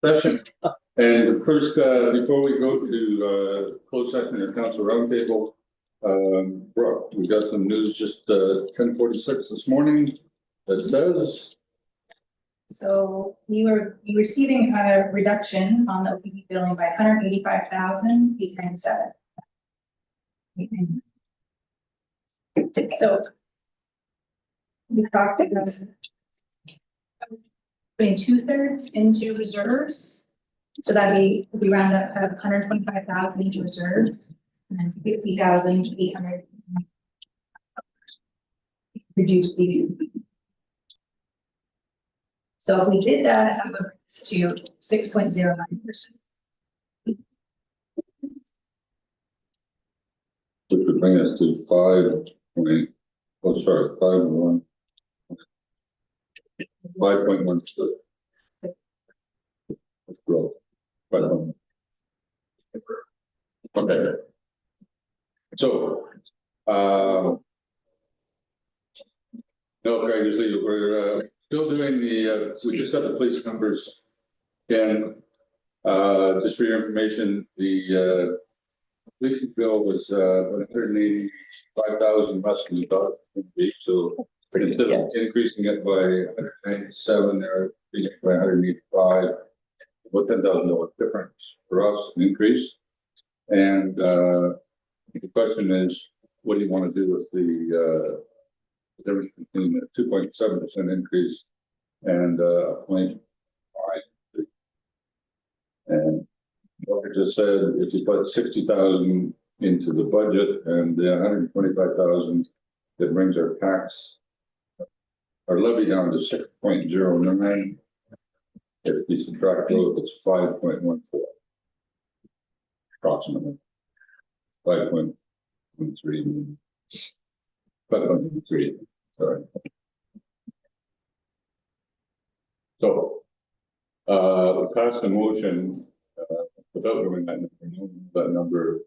session. And first, before we go to closed session and council roundtable, Brooke, we got some news just 10:46 this morning that says. So we were receiving a reduction on the OPP billing by 185,897. So we talked about putting 2/3 into reserves. So that we round up to 125,000 into reserves and then 50,800 reduce the. So if we did that, that would bring us to 6.09%. Which would bring us to 5.1. Let's grow. Okay. So, no, Craig, usually we're still doing the, we just got the police numbers. And just for your information, the police bill was 185,000 less than you thought it would be. So instead of increasing it by 197, they're increasing it by 185. About $10,000 difference for us, an increase. And the question is, what do you want to do with the difference between the 2.7% increase and 0.5? And what I just said, if you put 60,000 into the budget and the 125,000, that brings our tax, our levy down to 6.09. If we subtract growth, it's 5.14. Approximately 5.13. 5.3. Sorry. So we passed a motion without doing that number. That number.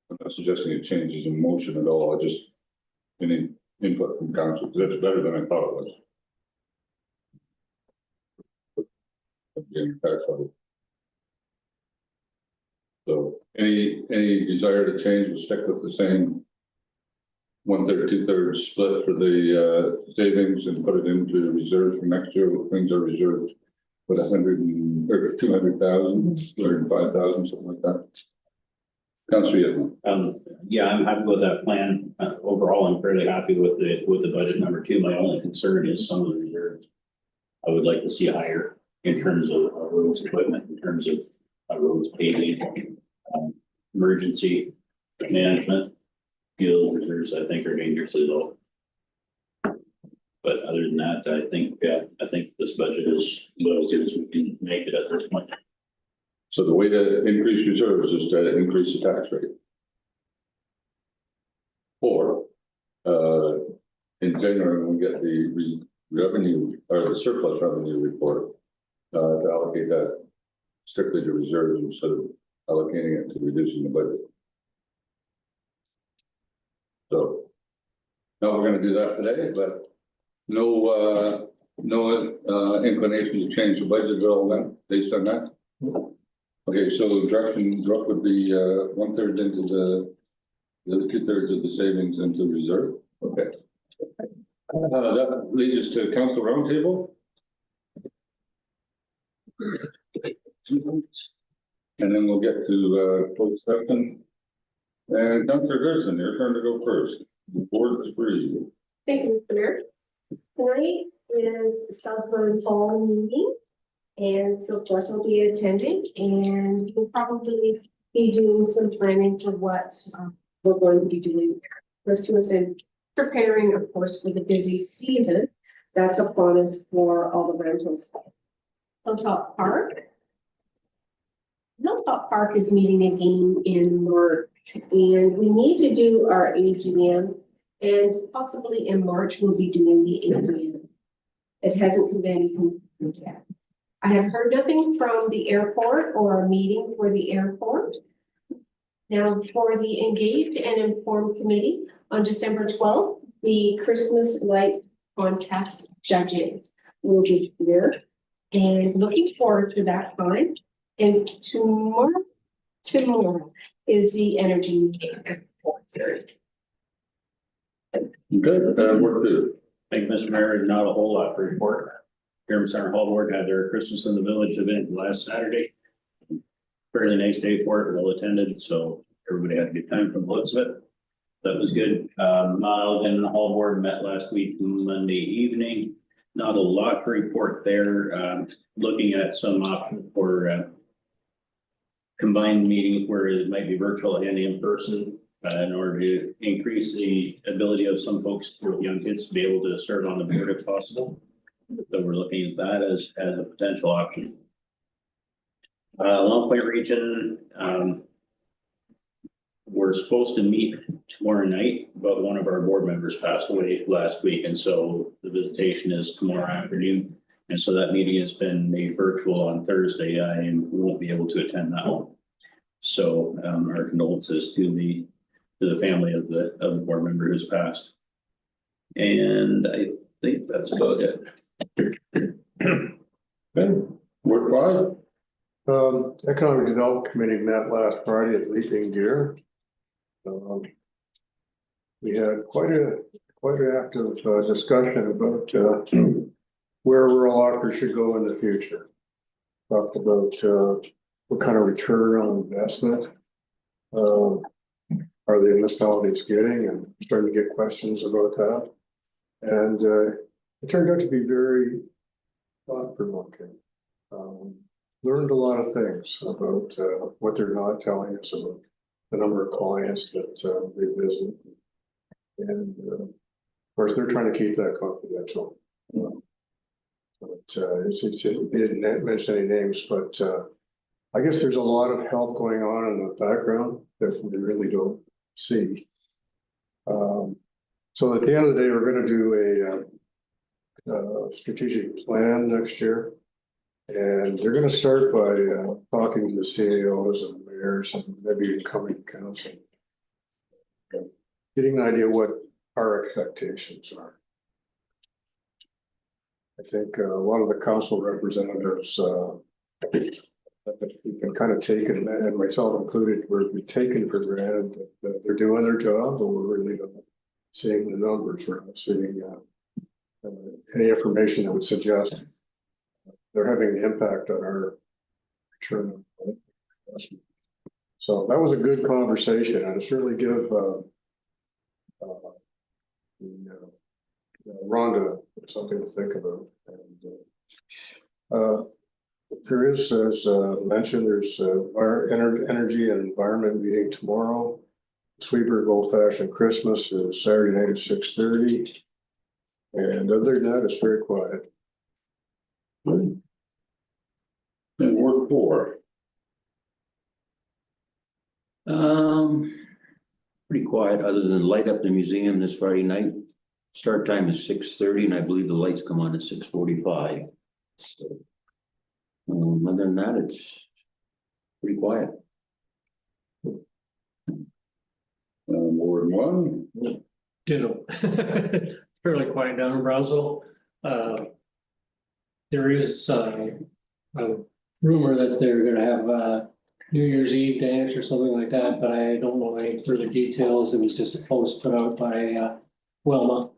I'm not suggesting it changes in motion at all. I just any input from council because it's better than I thought it was. So any desire to change, we'll stick with the same 1/3, 2/3 split for the savings and put it into reserve for next year. Things are reserved with 200,000, 205,000, something like that. Councilor, yeah, I'm happy with that plan. Overall, I'm fairly happy with the budget number 2. My only concern is some of the reserves. I would like to see higher in terms of roads equipment, in terms of roads paving, emergency management. Fuel reserves, I think, are dangerously low. But other than that, I think this budget is well as good as we can make it at this point. so the way to increase reserves is to increase the tax rate. Or in January, when we get the revenue or the surplus revenue report, to allocate that strictly to reserves instead of allocating it to reducing the budget. So now we're going to do that today, but no inclination to change the budget at all then based on that. Okay, so the direction drop would be 1/3 into the 2/3 of the savings into reserve. Okay. That leads us to council roundtable. And then we'll get to closed session. And Councilor Gerson, your turn to go first. The board is free. Thank you, Mr. Mayor. Tonight is Southland Fall meeting. And so of course I'll be attending and we'll probably be doing some planning for what we're going to be doing. First was in preparing, of course, for the busy season that's upon us for all the rentals. Hilltop Park. Hilltop Park is meeting again in March and we need to do our AGM and possibly in March we'll be doing the AGM. It hasn't been confirmed yet. I have heard nothing from the airport or a meeting for the airport. Now for the Engaged and Informed Committee on December 12th, the Christmas light contest judging will be here. and looking forward to that time. And tomorrow is the energy meeting at 4:30. Okay, work too. Thank you, Mr. Mayor. Not a whole lot to report. Pyramid Center Hall Board had their Christmas in the Village event last Saturday. Fairly nice day for it, well attended, so everybody had a good time from the looks of it. That was good. Miles and the Hall Board met last week, Monday evening. Not a lot to report there. Looking at some options for combined meetings where it might be virtual and in person. In order to increase the ability of some folks with young kids to be able to serve on the board if possible. So we're looking at that as a potential option. Long Point Region, we're supposed to meet tomorrow night, but one of our board members passed away last week, and so the visitation is tomorrow afternoon. And so that meeting has been made virtual on Thursday. I won't be able to attend that one. So our condolences to the family of the board member who's passed. And I think that's about it. Okay, Ward 5. Economic Development Committee met last Friday at Leaping Deer. We had quite an active discussion about where rural Ocker should go in the future. Talked about what kind of return on investment are the municipalities getting, and starting to get questions about that. And it turned out to be very thought-provoking. Learned a lot of things about what they're not telling us about the number of clients that they visit. And of course, they're trying to keep that confidential. They didn't mention any names, but I guess there's a lot of help going on in the background that we really don't see. So at the end of the day, we're going to do a strategic plan next year. And they're going to start by talking to the CAOs and mayors and maybe incoming council. Getting an idea what our expectations are. I think a lot of the council representatives we've been kind of taken, and myself included, we're taken for granted that they're doing their job, but we're really not seeing the numbers. We're not seeing any information that would suggest they're having an impact on our return on investment. So that was a good conversation, and it certainly give Rhonda something to think about. And there is, as mentioned, there's our energy and environment meeting tomorrow. Sweetburg Old Fashioned Christmas is Saturday night at 6:30. And other than that, it's very quiet. And Ward 4. Pretty quiet, other than light up the museum this Friday night. Start time is 6:30, and I believe the lights come on at 6:45. Other than that, it's pretty quiet. Ward 1. Ditto. Fairly quiet down in Brownsville. There is a rumor that they're gonna have New Year's Eve dance or something like that, but I don't know any further details. It was just a post put out by Wilma.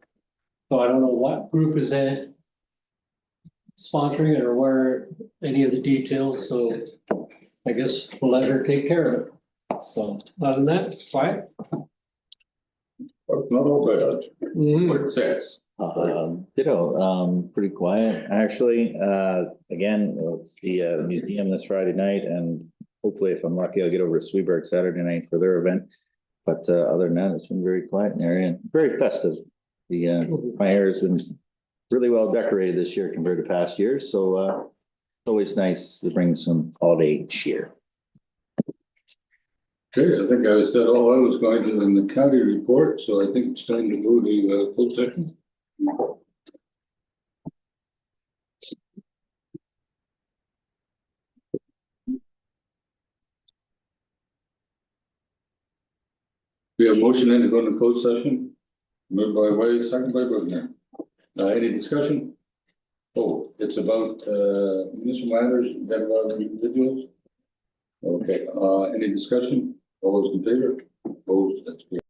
So I don't know what group is that sponsoring it or where any of the details, so I guess we'll let her take care of it. So other than that, it's quiet. That's not all bad. Ward 6. Ditto, pretty quiet, actually. Again, it's the museum this Friday night, and hopefully, if I'm lucky, I'll get over to Sweetburg Saturday night for their event. But other than that, it's been very quiet in the area and very festive. The fire has been really well decorated this year compared to past years, so it's always nice to bring some holiday cheer. Okay, I think I said all I was going to in the county report, so I think it's time to move to closed session. We have motion in to go into closed session. Moved by Way, second by Bugner. Any discussion? Oh, it's about, municipal matters, that about individuals? Okay, any discussion? All those in favor? Opposed, that's good.